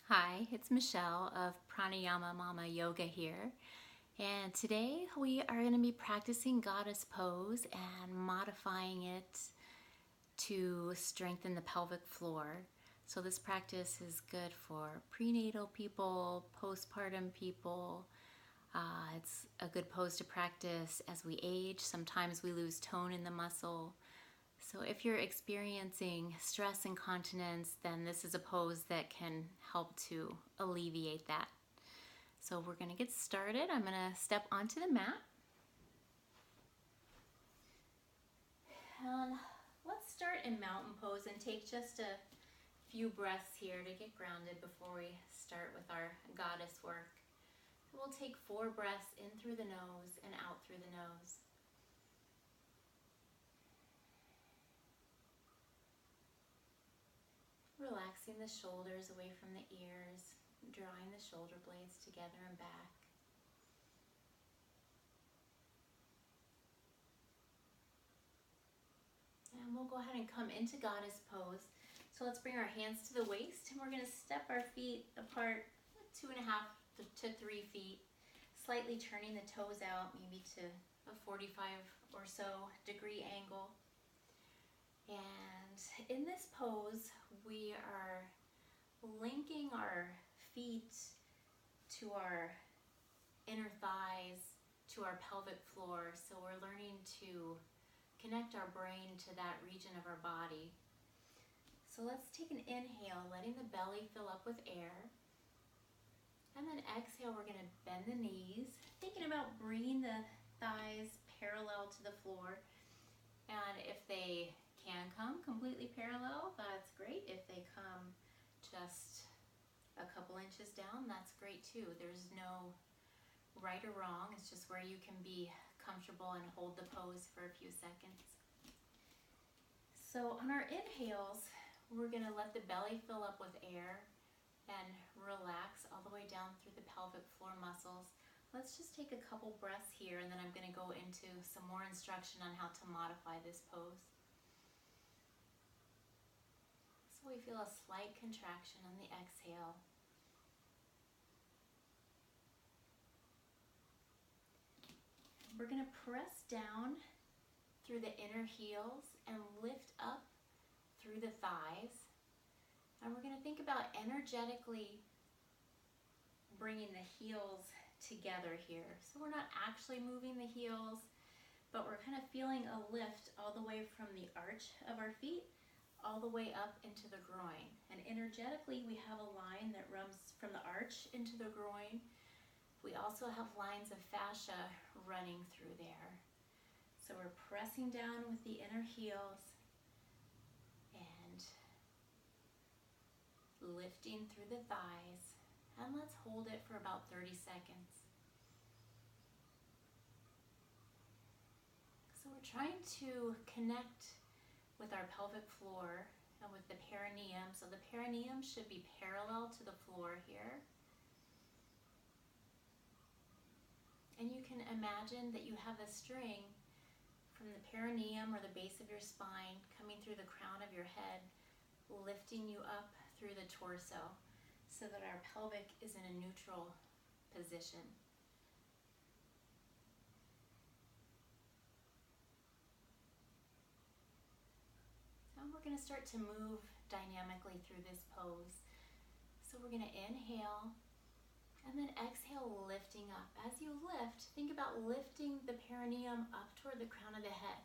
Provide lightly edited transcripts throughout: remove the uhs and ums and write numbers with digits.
Hi, it's Michelle of Pranayama Mama Yoga here. And today we are going to be practicing goddess pose and modifying it to strengthen the pelvic floor. So this practice is good for prenatal people, postpartum people. It's a good pose to practice as we age. Sometimes we lose tone in the muscle. So if you're experiencing stress incontinence, then this is a pose that can help to alleviate that. So we're going to get started. I'm going to step onto the mat. And let's start in mountain pose and take just a few breaths here to get grounded before we start with our goddess work. We'll take 4 breaths in through the nose and out through the nose. Relaxing the shoulders away from the ears, drawing the shoulder blades together and back. And we'll go ahead and come into goddess pose. So let's bring our hands to the waist and we're going to step our feet apart 2.5 to 3 feet, slightly turning the toes out maybe to a 45 or so degree angle. And in this pose, we are linking our feet to our inner thighs, to our pelvic floor. So we're learning to connect our brain to that region of our body. So let's take an inhale, letting the belly fill up with air. And then exhale, we're going to bend the knees, thinking about bringing the thighs parallel to the floor. And if they can come completely parallel, that's great. If they come just a couple inches down, that's great too. There's no right or wrong. It's just where you can be comfortable and hold the pose for a few seconds. So on our inhales, we're going to let the belly fill up with air and relax all the way down through the pelvic floor muscles. Let's just take a couple breaths here, and then I'm going to go into some more instruction on how to modify this pose. So we feel a slight contraction on the exhale. We're going to press down through the inner heels and lift up through the thighs. And we're going to think about energetically bringing the heels together here. So we're not actually moving the heels, but we're kind of feeling a lift all the way from the arch of our feet all the way up into the groin. And energetically, we have a line that runs from the arch into the groin. We also have lines of fascia running through there. So we're pressing down with the inner heels and lifting through the thighs. And let's hold it for about 30 seconds. So we're trying to connect with our pelvic floor and with the perineum. So the perineum should be parallel to the floor here. And you can imagine that you have a string from the perineum or the base of your spine coming through the crown of your head, lifting you up through the torso so that our pelvic is in a neutral position. And we're going to start to move dynamically through this pose. So we're going to inhale and then exhale, lifting up. As you lift, think about lifting the perineum up toward the crown of the head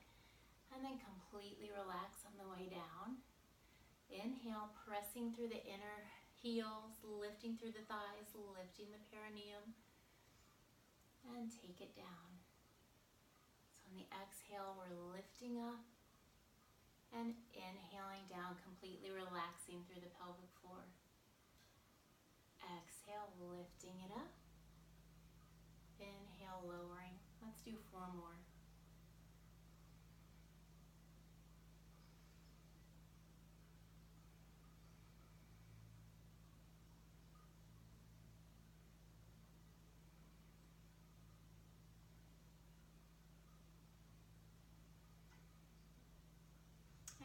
and then completely relax on the way down. Inhale, pressing through the inner heels, lifting through the thighs, lifting the perineum, and take it down. So on the exhale, we're lifting up and inhaling down, completely relaxing through the pelvic floor. Exhale, lifting it up. Inhale, lowering. Let's do 4 more.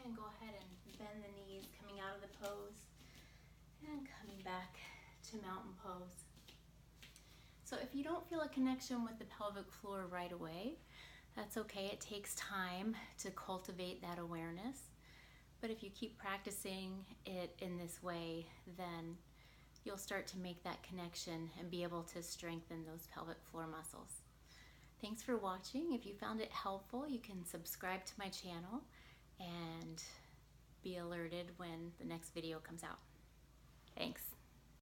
And go ahead and bend the knees, coming out of the pose and coming back to mountain pose. So if you don't feel a connection with the pelvic floor right away, that's okay. It takes time to cultivate that awareness. But if you keep practicing it in this way, then you'll start to make that connection and be able to strengthen those pelvic floor muscles. Thanks for watching. If you found it helpful, you can subscribe to my channel and be alerted when the next video comes out. Thanks.